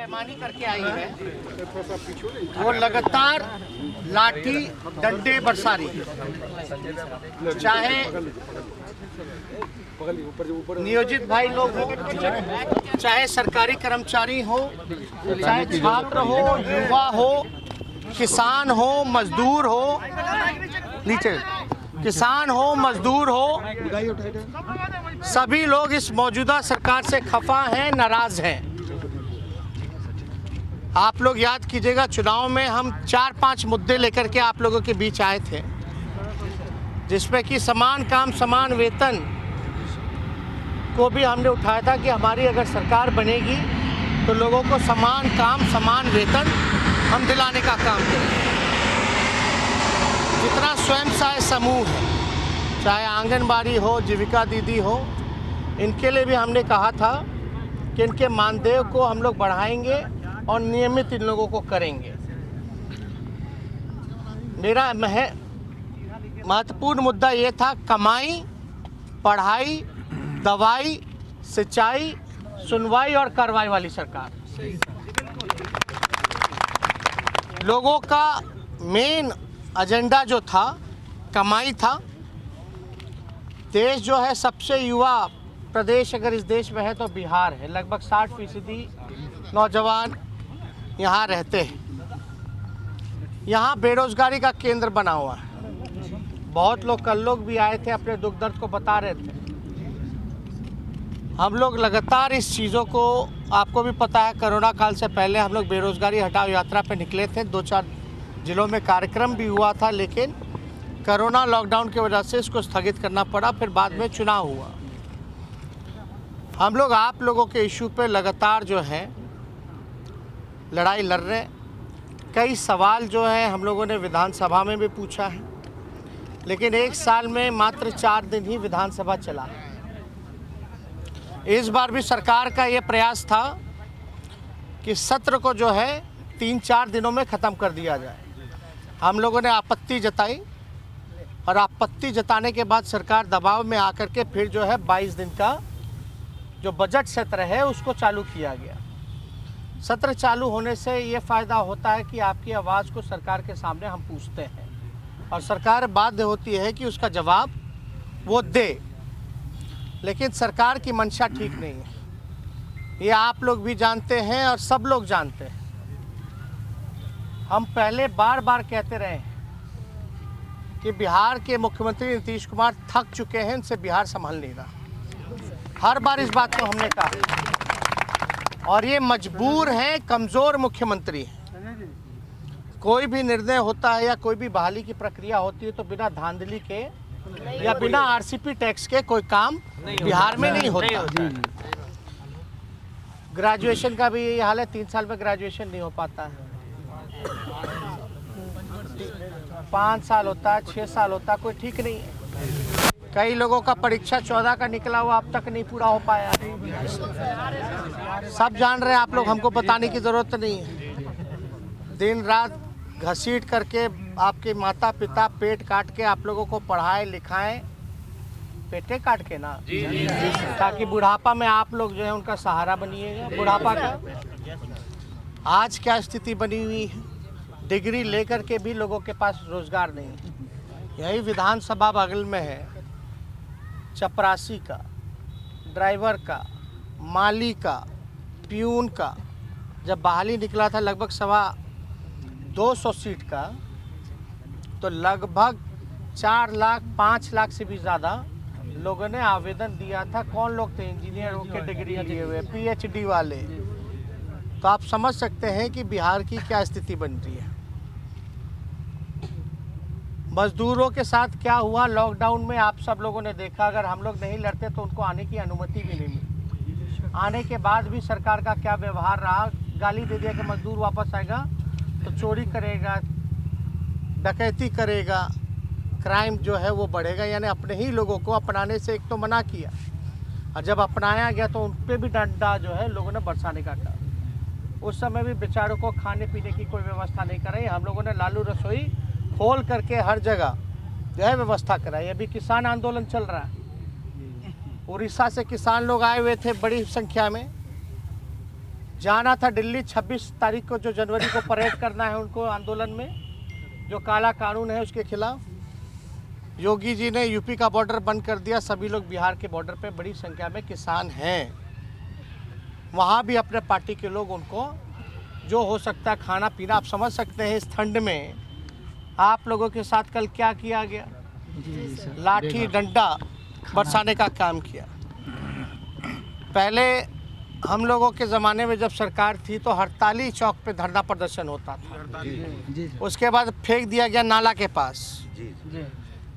बेईमानी करके आई है वो लगातार लाठी डंडे बरसा रही है, चाहे नियोजित भाई लोग हो, चाहे सरकारी कर्मचारी हो, चाहे छात्र हो, युवा हो, किसान हो, मजदूर हो, नीचे किसान हो, मजदूर हो, सभी लोग इस मौजूदा सरकार से खफा हैं, नाराज हैं। आप लोग याद कीजिएगा, चुनाव में हम 4-5 मुद्दे लेकर के आप लोगों के बीच आए थे, जिसमें कि समान काम समान वेतन को भी हमने उठाया था कि हमारी अगर सरकार बनेगी तो लोगों को समान काम समान वेतन हम दिलाने का काम करेंगे। जितना स्वयं सहायता समूह है, चाहे आंगनबाड़ी हो, जीविका दीदी हो, इनके लिए भी हमने कहा था कि इनके मानदेय को हम लोग बढ़ाएंगे और नियमित इन लोगों को करेंगे। मेरा महत्वपूर्ण मुद्दा ये था, कमाई, पढ़ाई, दवाई, सिंचाई, सुनवाई और कार्रवाई वाली सरकार। लोगों का मेन एजेंडा जो था कमाई था। देश जो है सबसे युवा प्रदेश अगर इस देश में है तो बिहार है। लगभग 60% नौजवान यहाँ रहते हैं। यहाँ बेरोजगारी का केंद्र बना हुआ है। बहुत लोग, कल लोग भी आए थे, अपने दुख दर्द को बता रहे थे। हम लोग लगातार इस चीज़ों को, आपको भी पता है, कोरोना काल से पहले हम लोग बेरोजगारी हटाओ यात्रा पे निकले थे। 2-4 जिलों में कार्यक्रम भी हुआ था, लेकिन कोरोना लॉकडाउन की वजह से इसको स्थगित करना पड़ा। फिर बाद में चुनाव हुआ। हम लोग आप लोगों के इशू पे लगातार जो है लड़ाई लड़ रहे हैं। कई सवाल जो है हम लोगों ने विधानसभा में भी पूछा है, लेकिन एक साल में मात्र 4 दिन ही विधानसभा चला। इस बार भी सरकार का ये प्रयास था कि सत्र को जो है 3-4 दिनों में ख़त्म कर दिया जाए। हम लोगों ने आपत्ति जताई और आपत्ति जताने के बाद सरकार दबाव में आकर के फिर जो है 22 दिन का जो बजट सत्र है उसको चालू किया गया। सत्र चालू होने से ये फ़ायदा होता है कि आपकी आवाज़ को सरकार के सामने हम पूछते हैं और सरकार बाध्य होती है कि उसका जवाब वो दे। लेकिन सरकार की मंशा ठीक नहीं है, ये आप लोग भी जानते हैं और सब लोग जानते हैं। हम पहले बार बार कहते रहे हैं कि बिहार के मुख्यमंत्री नीतीश कुमार थक चुके हैं, इनसे बिहार संभल नहीं रहा। हर बार इस बात को हमने कहा और ये मजबूर हैं, कमज़ोर मुख्यमंत्री हैं। कोई भी निर्णय होता है या कोई भी बहाली की प्रक्रिया होती है तो बिना धांधली के या बिना आरसीपी टैक्स के कोई काम बिहार में नहीं होता। ग्रेजुएशन का भी यही हाल है, 3 साल में ग्रेजुएशन नहीं हो पाता है। 5 साल होता है, 6 साल होता है, कोई ठीक नहीं है। कई लोगों का परीक्षा 14 का निकला हुआ अब तक नहीं पूरा हो पाया। सब जान रहे हैं आप लोग, हमको बताने की ज़रूरत नहीं है। दिन रात घसीट करके आपके माता पिता पेट काट के आप लोगों को पढ़ाए लिखाएं, पेटे काट के ना, ताकि बुढ़ापा में आप लोग जो है उनका सहारा बनिएगा। बुढ़ापा का आज क्या स्थिति बनी हुई है, डिग्री लेकर के भी लोगों के पास रोजगार नहीं है। यही विधानसभा बगल में है, चपरासी का, ड्राइवर का, माली का, प्यून का जब बहाली निकला था लगभग 225 सीट का, तो लगभग 4 लाख 5 लाख से भी ज़्यादा लोगों ने आवेदन दिया था। कौन लोग थे? इंजीनियर के डिग्री लिए हुए, पीएचडी वाले। तो आप समझ सकते हैं कि बिहार की क्या स्थिति बन रही है। मजदूरों के साथ क्या हुआ लॉकडाउन में आप सब लोगों ने देखा। अगर हम लोग नहीं लड़ते तो उनको आने की अनुमति भी नहीं मिली। आने के बाद भी सरकार का क्या व्यवहार रहा, गाली दे दिया कि मजदूर वापस आएगा तो चोरी करेगा, डकैती करेगा, क्राइम जो है वो बढ़ेगा। यानी अपने ही लोगों को अपनाने से एक तो मना किया और जब अपनाया गया तो उन पर भी डंडा जो है लोगों ने बरसाने का कहा। उस समय भी बेचारों को खाने पीने की कोई व्यवस्था नहीं कराई। हम लोगों ने लालू रसोई खोल करके हर जगह जो है व्यवस्था कराई। अभी किसान आंदोलन चल रहा है, उड़ीसा से किसान लोग आए हुए थे बड़ी संख्या में। जाना था दिल्ली 26 तारीख को, जो जनवरी को परेड करना है उनको आंदोलन में, जो काला कानून है उसके खिलाफ। योगी जी ने यूपी का बॉर्डर बंद कर दिया, सभी लोग बिहार के बॉर्डर पे बड़ी संख्या में किसान हैं, वहाँ भी अपने पार्टी के लोग उनको जो हो सकता है खाना पीना, आप समझ सकते हैं इस ठंड में आप लोगों के साथ कल क्या किया गया, लाठी डंडा बरसाने का काम किया। पहले हम लोगों के ज़माने में जब सरकार थी तो हड़ताली चौक पे धरना प्रदर्शन होता था, उसके बाद फेंक दिया गया नाला के पास।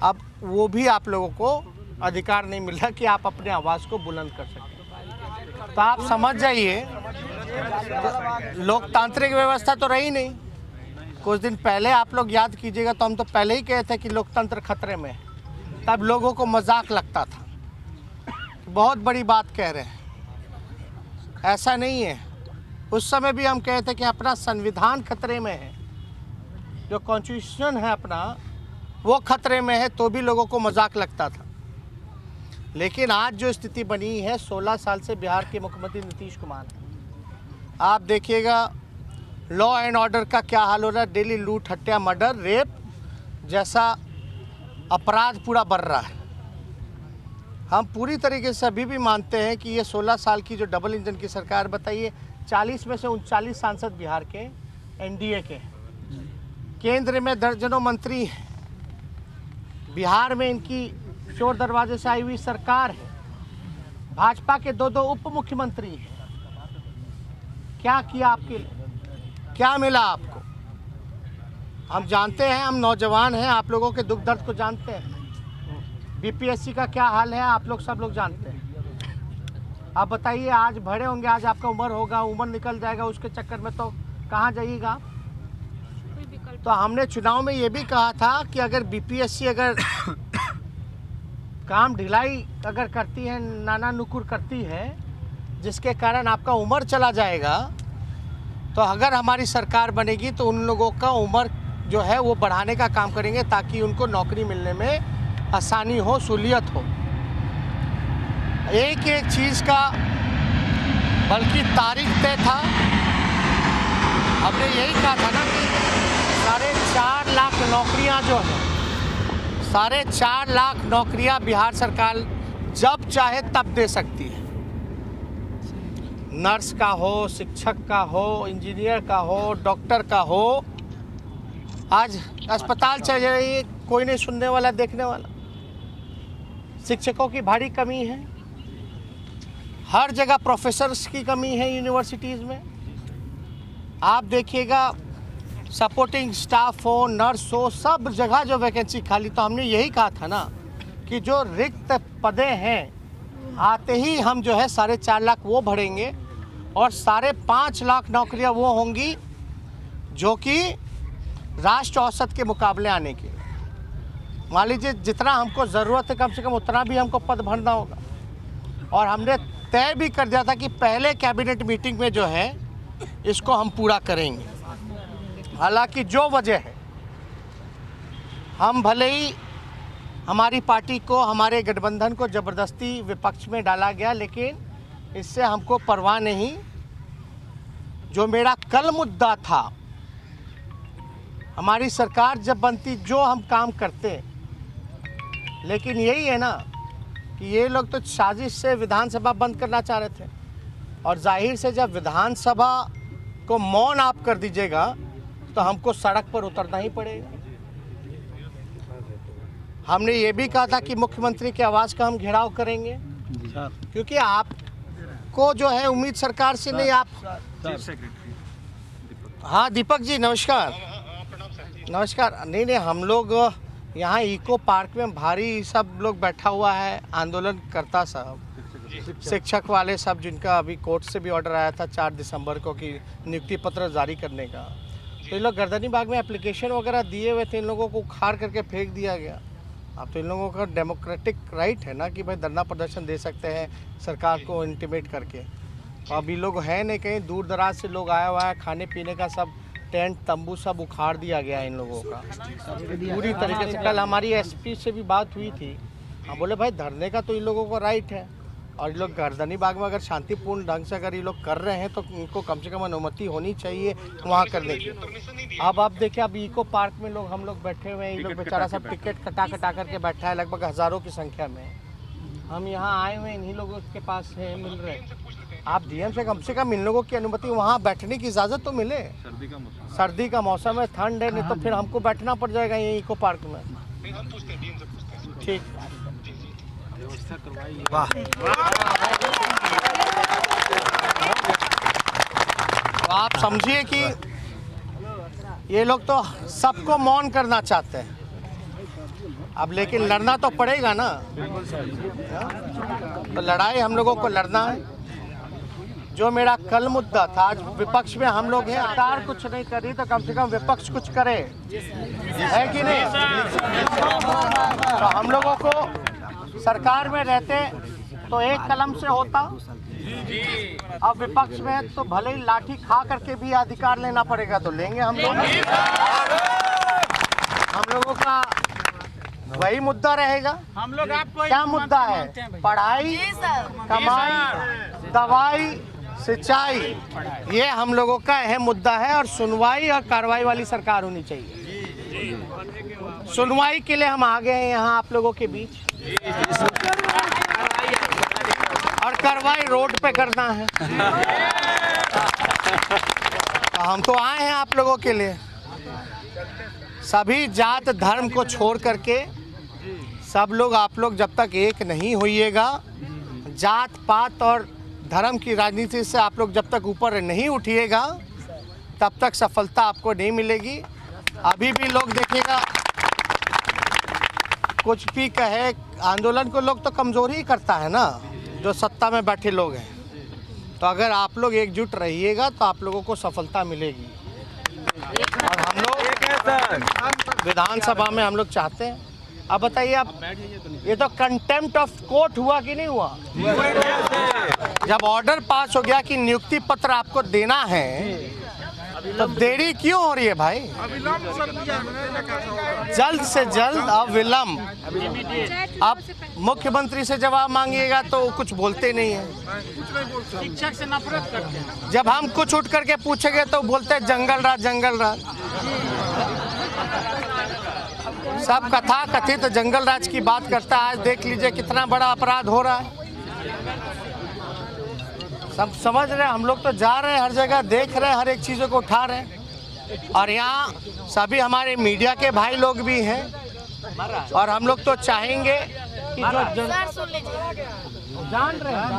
अब वो भी आप लोगों को अधिकार नहीं मिला कि आप अपने आवाज़ को बुलंद कर सकें। तो आप समझ जाइए, तो लोकतांत्रिक व्यवस्था तो रही नहीं। कुछ दिन पहले आप लोग याद कीजिएगा तो हम तो पहले ही कहे थे कि लोकतंत्र खतरे में है, तब लोगों को मजाक लगता था, बहुत बड़ी बात कह रहे हैं। ऐसा नहीं है, उस समय भी हम कहते कि अपना संविधान खतरे में है, जो कॉन्स्टिट्यूशन है अपना वो खतरे में है, तो भी लोगों को मजाक लगता था। लेकिन आज जो स्थिति बनी है, 16 साल से बिहार के मुख्यमंत्री नीतीश कुमार हैं, आप देखिएगा लॉ एंड ऑर्डर का क्या हाल हो रहा है। डेली लूट, हत्या, मर्डर, रेप जैसा अपराध पूरा बढ़ रहा है। हम पूरी तरीके से अभी भी मानते हैं कि ये 16 साल की जो डबल इंजन की सरकार, बताइए 40 में से 39 सांसद बिहार के एनडीए के, केंद्र में दर्जनों मंत्री हैं, बिहार में इनकी चोर दरवाजे से आई हुई सरकार है, भाजपा के 2 उप मुख्यमंत्री हैं। क्या किया आपके लिए, क्या मिला आपको? हम जानते हैं, हम नौजवान हैं, आप लोगों के दुख दर्द को जानते हैं। बीपीएससी का क्या हाल है आप लोग सब लोग जानते हैं। आप बताइए, आज भरे होंगे, आज आपका उम्र होगा, उम्र निकल जाएगा, उसके चक्कर में तो कहाँ जाइएगा आप? तो हमने चुनाव में ये भी कहा था कि अगर बीपीएससी अगर काम ढिलाई अगर करती है, नाना नुकुर करती है, जिसके कारण आपका उम्र चला जाएगा, तो अगर हमारी सरकार बनेगी तो उन लोगों का उम्र जो है वो बढ़ाने का काम करेंगे, ताकि उनको नौकरी मिलने में आसानी हो, सहूलियत हो। एक एक चीज़ का बल्कि तारीख तय था। हमने यही कहा था ना कि 4.5 लाख नौकरियां जो हैं, 4.5 लाख नौकरियां बिहार सरकार जब चाहे तब दे सकती है। नर्स का हो, शिक्षक का हो, इंजीनियर का हो, डॉक्टर का हो। आज अस्पताल चल रही है, कोई नहीं सुनने वाला, देखने वाला। शिक्षकों की भारी कमी है, हर जगह प्रोफेसर्स की कमी है यूनिवर्सिटीज़ में। आप देखिएगा सपोर्टिंग स्टाफ हो, नर्स हो, सब जगह जो वैकेंसी खाली। तो हमने यही कहा था ना कि जो रिक्त पदें हैं, आते ही हम जो है 4.5 लाख वो भरेंगे, और 5.5 लाख नौकरियां वो होंगी जो कि राष्ट्र औसत के मुकाबले आने की। मान लीजिए जितना हमको ज़रूरत है, कम से कम उतना भी हमको पद भरना होगा। और हमने तय भी कर दिया था कि पहले कैबिनेट मीटिंग में जो है इसको हम पूरा करेंगे। हालांकि जो वजह है, हम भले ही हमारी पार्टी को, हमारे गठबंधन को ज़बरदस्ती विपक्ष में डाला गया, लेकिन इससे हमको परवाह नहीं। जो मेरा कल मुद्दा था, हमारी सरकार जब बनती जो हम काम करते, लेकिन यही है ना कि ये लोग तो साजिश से विधानसभा बंद करना चाह रहे थे, और जाहिर से जब विधानसभा को मौन आप कर दीजिएगा तो हमको सड़क पर उतरना ही पड़ेगा। हमने ये भी कहा था कि मुख्यमंत्री की आवाज़ का हम घेराव करेंगे, क्योंकि आपको जो है उम्मीद सरकार से नहीं। आप हाँ दीपक जी नमस्कार। नमस्कार। नहीं, हम लोग यहाँ इको पार्क में भारी सब लोग बैठा हुआ है, आंदोलन करता सब, शिक्षक वाले सब, जिनका अभी कोर्ट से भी ऑर्डर आया था 4 दिसंबर को कि नियुक्ति पत्र जारी करने का। तो इन लोग गर्दनी बाग में एप्लीकेशन वगैरह दिए हुए थे, इन लोगों को उखाड़ करके फेंक दिया गया। अब तो इन लोगों का डेमोक्रेटिक राइट है ना कि भाई धरना प्रदर्शन दे सकते हैं सरकार को इंटिमेट करके। अब ये लोग हैं नहीं, कहीं दूर दराज से लोग आया हुआ है, खाने पीने का सब टेंट तंबू सब उखाड़ दिया गया इन लोगों का पूरी तरीके से। कल हमारी एसपी से भी बात हुई थी, हाँ बोले भाई धरने का तो इन लोगों को राइट है, और ये लोग गर्दनी बाग में अगर शांतिपूर्ण ढंग से अगर ये लोग कर रहे हैं तो इनको कम से कम अनुमति होनी चाहिए वहाँ करने की। अब आप देखिए, अब इको पार्क में हम लोग बैठे हुए हैं, ये लोग बेचारा सब टिकट कटा करके बैठा है, लगभग हज़ारों की संख्या में। हम यहाँ आए हुए इन्हीं लोगों के पास है, मिल रहे। आप डीएम से कम इन लोगों की अनुमति, वहाँ बैठने की इजाज़त तो मिले। सर्दी का मौसम है, ठंड है, नहीं तो फिर हमको बैठना पड़ जाएगा ये इको पार्क में। ठीक, वाह। तो आप समझिए कि ये लोग तो सबको मौन करना चाहते हैं, अब लेकिन लड़ना तो पड़ेगा ना। तो लड़ाई हम लोगों को लड़ना है। जो मेरा कल मुद्दा था, आज विपक्ष में हम लोग हैं, सरकार कुछ नहीं कर रही तो कम से कम विपक्ष कुछ करे, है कि नहीं? तो हम लोगों को सरकार में रहते तो एक कलम से होता, अब विपक्ष में तो भले ही लाठी खा करके भी अधिकार लेना पड़ेगा, तो लेंगे हम लोग। हम लोगों का वही मुद्दा रहेगा। हम लोग आपको क्या मुद्दा है? पढ़ाई, कमाई, दवाई, सिंचाई, ये हम लोगों का अहम मुद्दा है। और सुनवाई और कार्रवाई वाली सरकार होनी चाहिए। सुनवाई के लिए हम आ गए हैं यहाँ आप लोगों के बीच, और कार्रवाई रोड पे करना है। तो हम तो आए हैं आप लोगों के लिए। सभी जात धर्म को छोड़ करके सब लोग, आप लोग जब तक एक नहीं होइएगा, जात पात और धर्म की राजनीति से आप लोग जब तक ऊपर नहीं उठिएगा, तब तक सफलता आपको नहीं मिलेगी। अभी भी लोग देखिएगा, कुछ भी कहे, आंदोलन को लोग तो कमज़ोर ही करता है ना, जो सत्ता में बैठे लोग हैं। तो अगर आप लोग एकजुट रहिएगा तो आप लोगों को सफलता मिलेगी। और हम लोग विधानसभा में हम लोग चाहते हैं। अब बताइए आप, ये तो कंटेम्प्ट ऑफ कोर्ट हुआ कि नहीं हुआ? जब ऑर्डर पास हो गया कि नियुक्ति पत्र आपको देना है, तो देरी क्यों हो रही है भाई? जल्द से जल्द अविलंब। आप मुख्यमंत्री से जवाब मांगिएगा तो कुछ बोलते नहीं है। शिक्षक से नफरत करते हैं। जब हम कुछ उठ करके पूछेंगे तो बोलते हैं जंगल राज, जंगल राज। सब कथा कथित जंगल राज की बात करता है। आज देख लीजिए कितना बड़ा अपराध हो रहा है। सब समझ रहे हैं, हम लोग तो जा रहे हैं हर जगह, देख रहे हैं, हर एक चीज़ों को उठा रहे हैं। और यहाँ सभी हमारे मीडिया के भाई लोग भी हैं, और हम लोग तो चाहेंगे कि जो जान रहे हैं